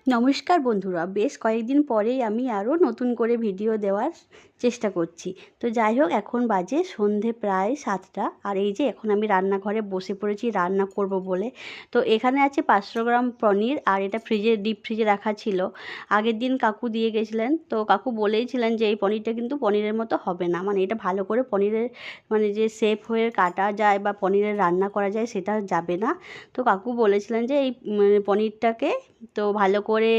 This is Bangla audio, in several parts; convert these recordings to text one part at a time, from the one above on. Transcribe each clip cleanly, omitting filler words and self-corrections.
নমস্কার বন্ধুরা, বেশ কয়েকদিন পরেই আমি আরও নতুন করে ভিডিও দেওয়ার চেষ্টা করছি। তো যাই হোক, এখন বাজে সন্ধে প্রায় 7টা, আর এই যে এখন আমি রান্নাঘরে বসে পড়েছি রান্না করব বলে। তো এখানে আছে 500 গ্রাম পনির, আর এটা ডিপ ফ্রিজে রাখা ছিল। আগের দিন কাকু দিয়ে গেছিলেন, তো কাকু বলেইছিলেন যে এই পনিরটা কিন্তু পনিরের মতো হবে না, মানে এটা ভালো করে পনিরের যে শেপ হয়ে কাটা যায় বা পনিরের রান্না করা যায় সেটা যাবে না। তো কাকু বলেছিলেন যে এই পনিরটাকে তো ভালো করে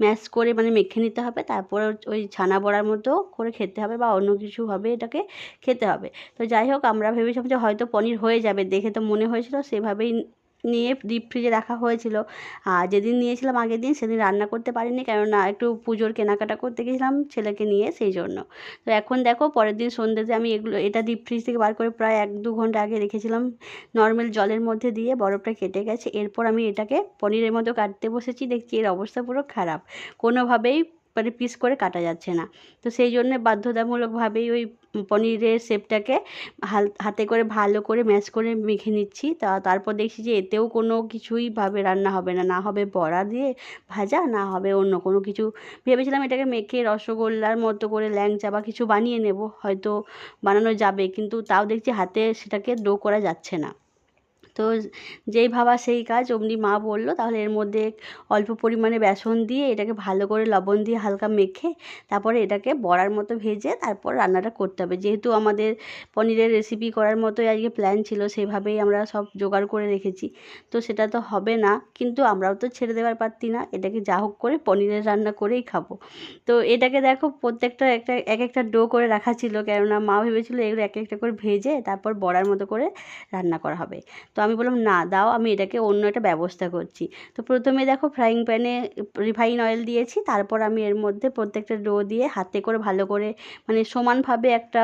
ম্যাশ করে মেখে নিতে হবে, তারপর ওই ছানা বড়ার মতো করে খেতে হবে বা অন্য কিছুভাবে এটাকে খেতে হবে। তো যাই হোক, আমরা ভেবেছিলাম যে হয়তো পনির হয়ে যাবে, দেখে তো মনে হয়েছিল, সেভাবেই নিয়ে ডিপ ফ্রিজে রাখা হয়েছিল। আর যেদিন নিয়েছিলাম আগের দিন, সেদিন রান্না করতে পারিনি, কেননা একটু পুজোর কেনাকাটা করতে গেছিলাম ছেলেকে নিয়ে, সেই জন্য। তো এখন দেখো, পরের দিন সন্ধ্যেতে আমি এটা ডিপ ফ্রিজ থেকে বার করে প্রায় 1-2 ঘন্টা আগে রেখেছিলাম নর্মাল জলের মধ্যে দিয়ে, বরফটা কেটে গেছে। এরপর আমি এটাকে পনিরের মতো কাটতে বসেছি, দেখছি এর অবস্থা পুরো খারাপ, কোনোভাবেই পিস করে কাটা যাচ্ছে না। তো সেই জন্য বাধ্যতামূলকভাবেই ওই পনিরের শেপটাকে হাতে করে ভালো করে ম্যাশ করে মেখে নিচ্ছি। তারপর দেখছি যে এতেও কোনো কিছুই ভাবে রান্না হবে না, না হবে বড়া দিয়ে ভাজা, না হবে অন্য কোনো কিছু। ভেবেছিলাম এটাকে মেখে রসগোল্লার মতো করে ল্যাংচা বা কিছু বানিয়ে নেব, হয়তো বানানো যাবে, কিন্তু তাও দেখছি হাতে সেটাকে ডো করা যাচ্ছে না। তো যেই ভাবা সেই কাজ, অমনি মা বলল তাহলে এর মধ্যে অল্প পরিমাণে বেসন দিয়ে এটাকে ভালো করে লবণ দিয়ে হালকা মেখে তারপরে এটাকে বড়ার মতো ভেজে তারপর রান্নাটা করতে হবে। যেহেতু আমাদের পনিরের রেসিপি করার মতোই আজকে প্ল্যান ছিল, সেভাবেই আমরা সব জোগাড় করে রেখেছি। তো সেটা তো হবে না, কিন্তু আমরাও তো ছেড়ে দেওয়ার পারতি না, এটাকে যা হোক করে পনিরের রান্না করেই খাবো। তো এটাকে দেখো, প্রত্যেকটা এক একটা ডো করে রাখা ছিল, কেননা মা ভেবেছিল এগুলো এক একটা করে ভেজে তারপর বড়ার মতো করে রান্না করা হবে। তো আমি বললাম, না দাও, আমি এটাকে অন্য একটা ব্যবস্থা করছি। তো প্রথমে দেখো, ফ্রাইং প্যানে রিফাইন অয়েল দিয়েছি, তারপর আমি এর মধ্যে প্রত্যেকটা ডো দিয়ে হাতে করে ভালো করে সমানভাবে একটা,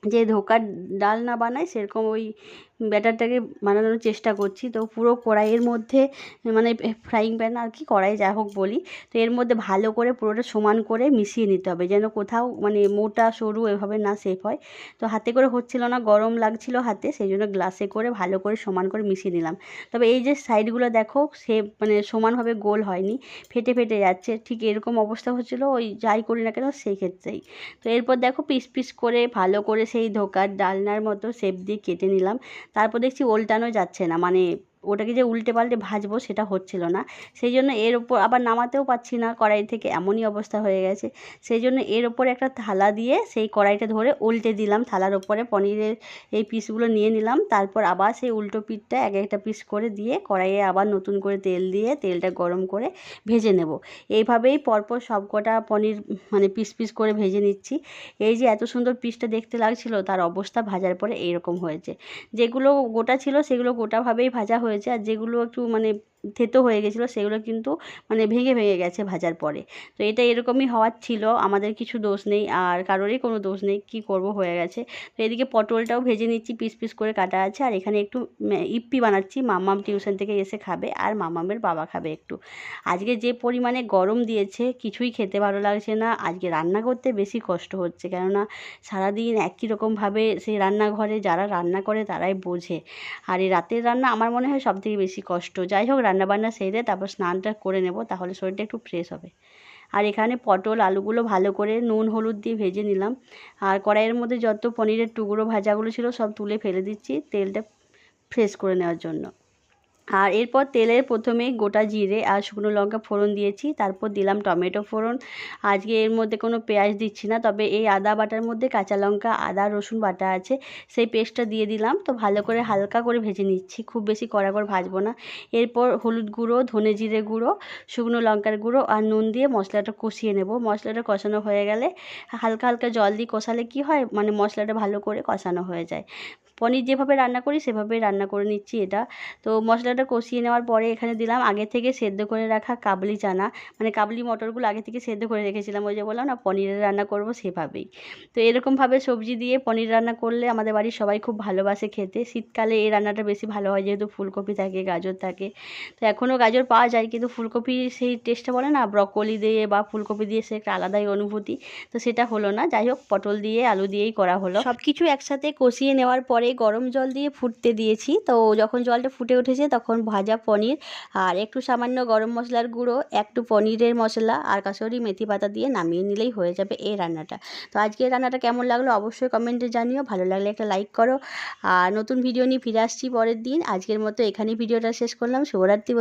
যে ধোকার ডাল না বানায় সেরকম ওই ব্যাটারটাকে বানানোর চেষ্টা করছি। তো পুরো কড়াইয়ের মধ্যে, ফ্রাইং প্যান আর কি, কড়াই যা হোক বলি, তো এর মধ্যে ভালো করে পুরোটা সমান করে মিশিয়ে নিতে হবে, যেন কোথাও মোটা সরু এভাবে না শেপ হয়। তো হাতে করে হচ্ছিল না, গরম লাগছিল হাতে, সেই জন্য গ্লাসে করে ভালো করে সমান করে মিশিয়ে নিলাম। তবে এই যে সাইডগুলো দেখো, শেপ সমানভাবে গোল হয়নি, ফেটে ফেটে যাচ্ছে, ঠিক এরকম অবস্থা হচ্ছিল ওই যাই করি না কেন সেই ক্ষেত্রেই। তো এরপর দেখো, পিস পিস করে ভালো করে সেই ধোকার ডালনার মতো শেপ দিয়ে কেটে নিলাম। তারপর দেখছি ওল্টানো যাচ্ছে না, ওটাকে যে উল্টে পাল্টে ভাজবো সেটা হচ্ছিল না। সেই জন্য এর ওপর আবার নামাতেও পারছি না কড়াই থেকে, এমনই অবস্থা হয়ে গেছে। সেই জন্য এর ওপরে একটা থালা দিয়ে সেই কড়াইটা ধরে উল্টে দিলাম, থালার ওপরে পনিরের এই পিসগুলো নিয়ে নিলাম। তারপর আবার সেই উল্টো পিঠটা এক একটা পিস করে দিয়ে কড়াইয়ে আবার নতুন করে তেল দিয়ে তেলটা গরম করে ভেজে নেব। এইভাবেই পরপর সবকটা পনির পিস পিস করে ভেজে নিচ্ছি। এই যে এত সুন্দর পিসটা দেখতে লাগছিল, তার অবস্থা ভাজার পরে এইরকম হয়েছে। যেগুলো গোটা ছিল সেগুলো গোটাভাবেই ভাজা হয়েছে, আর যেগুলো একটু থেতো হয়ে গেছিলো সেগুলো কিন্তু ভেঙে ভেঙে গেছে ভাজার পরে। তো এটা এরকমই হওয়ার ছিল, আমাদের কিছু দোষ নেই, আর কারোরই কোনো দোষ নেই, কি করব, হয়ে গেছে। তো এদিকে পটলটাও ভেজে নিচ্ছি, পিস পিস করে কাটা আছে, আর এখানে একটু ইপ্পি বানাচ্ছি, মাম্মাম টিউশন থেকে এসে খাবে, আর মাম্মামের বাবা খাবে একটু। আজকে যে পরিমাণে গরম দিয়েছে, কিছুই খেতে ভালো লাগছে না, আজকে রান্না করতে বেশি কষ্ট হচ্ছে, কেননা সারাদিন একই রকমভাবে সেই রান্নাঘরে যারা রান্না করে তারাই বোঝে। আর এই রাতের রান্না আমার মনে হয় সবথেকে বেশি কষ্ট। যাই হোক, রান্নাবান্না সেরে তারপর স্নানটা করে নেব, তাহলে শরীরটা একটু ফ্রেশ হবে। আর এখানে পটল আলুগুলো ভালো করে নুন হলুদ দিয়ে ভেজে নিলাম, আর কড়াইয়ের মধ্যে যত পনিরের টুকরো ভাজাগুলো ছিল সব তুলে ফেলে দিচ্ছি তেলটা ফ্রেশ করে নেওয়ার জন্য। আর এরপর তেলে প্রথমেই গোটা জিরে আর শুকনো লঙ্কা ফোড়ন দিয়েছি, তারপর দিলাম টমেটো ফোড়ন। আজকে এর মধ্যে কোনো পেঁয়াজ দিচ্ছি না, তবে এই আদা বাটার মধ্যে কাঁচা লঙ্কা আদা রসুন বাটা আছে, সেই পেস্টটা দিয়ে দিলাম। তো ভালো করে হালকা করে ভেজে নিচ্ছি, খুব বেশি কড়া করে ভাজবো না। এরপর হলুদ গুঁড়ো, ধনে জিরে গুঁড়ো, শুকনো লঙ্কার গুঁড়ো আর নুন দিয়ে মশলাটা কষিয়ে নেব। মশলাটা কষানো হয়ে গেলে হালকা হালকা জল দিয়ে কষালে কি হয়, মশলাটা ভালো করে কষানো হয়ে যায়। পনির যেভাবে রান্না করি সেভাবেই রান্না করে নিচ্ছি এটা। তো মশলাটা কষিয়ে নেওয়ার পরে এখানে দিলাম আগে থেকে সেদ্ধ করে রাখা কাবলি চানা, কাবলি মটরগুলো আগে থেকে সেদ্ধ করে রেখেছিলাম, ওই যে বললাম না পনিরের রান্না করব সেভাবেই। তো এরকমভাবে সবজি দিয়ে পনির রান্না করলে আমাদের বাড়ির সবাই খুব ভালোবাসে খেতে। শীতকালে এই রান্নাটা বেশি ভালো হয়, যেহেতু ফুলকপি থাকে, গাজর থাকে। তো এখনও গাজর পাওয়া যায়, কিন্তু ফুলকপির সেই টেস্টটা বলে না, ব্রকলি দিয়ে বা ফুলকপি দিয়ে সে একটা আলাদাই অনুভূতি, তো সেটা হলো না। যাই হোক, পটল দিয়ে আলু দিয়েই করা হলো। সব কিছু একসাথে কষিয়ে নেওয়ার পরে গরম জল দিয়ে ফুটতে দিয়েছি। তো যখন জলটা ফুটে উঠেছে তখন এখন ভাজা পনির আর একটু সামান্য গরম মশলার গুঁড়ো, একটু পনিরের মশলা আর কাসুরি মেথি পাতা দিয়ে নামিয়ে নিলেই হয়ে যাবে এই রান্নাটা। তো আজকের রান্নাটা কেমন লাগলো অবশ্যই কমেন্টে জানিও, ভালো লাগলে একটা লাইক করো। আর নতুন ভিডিও নিয়ে ফিরে আসছি পরের দিন। আজকের মতো এখানেই ভিডিওটা শেষ করলাম। শুভরাত্রি।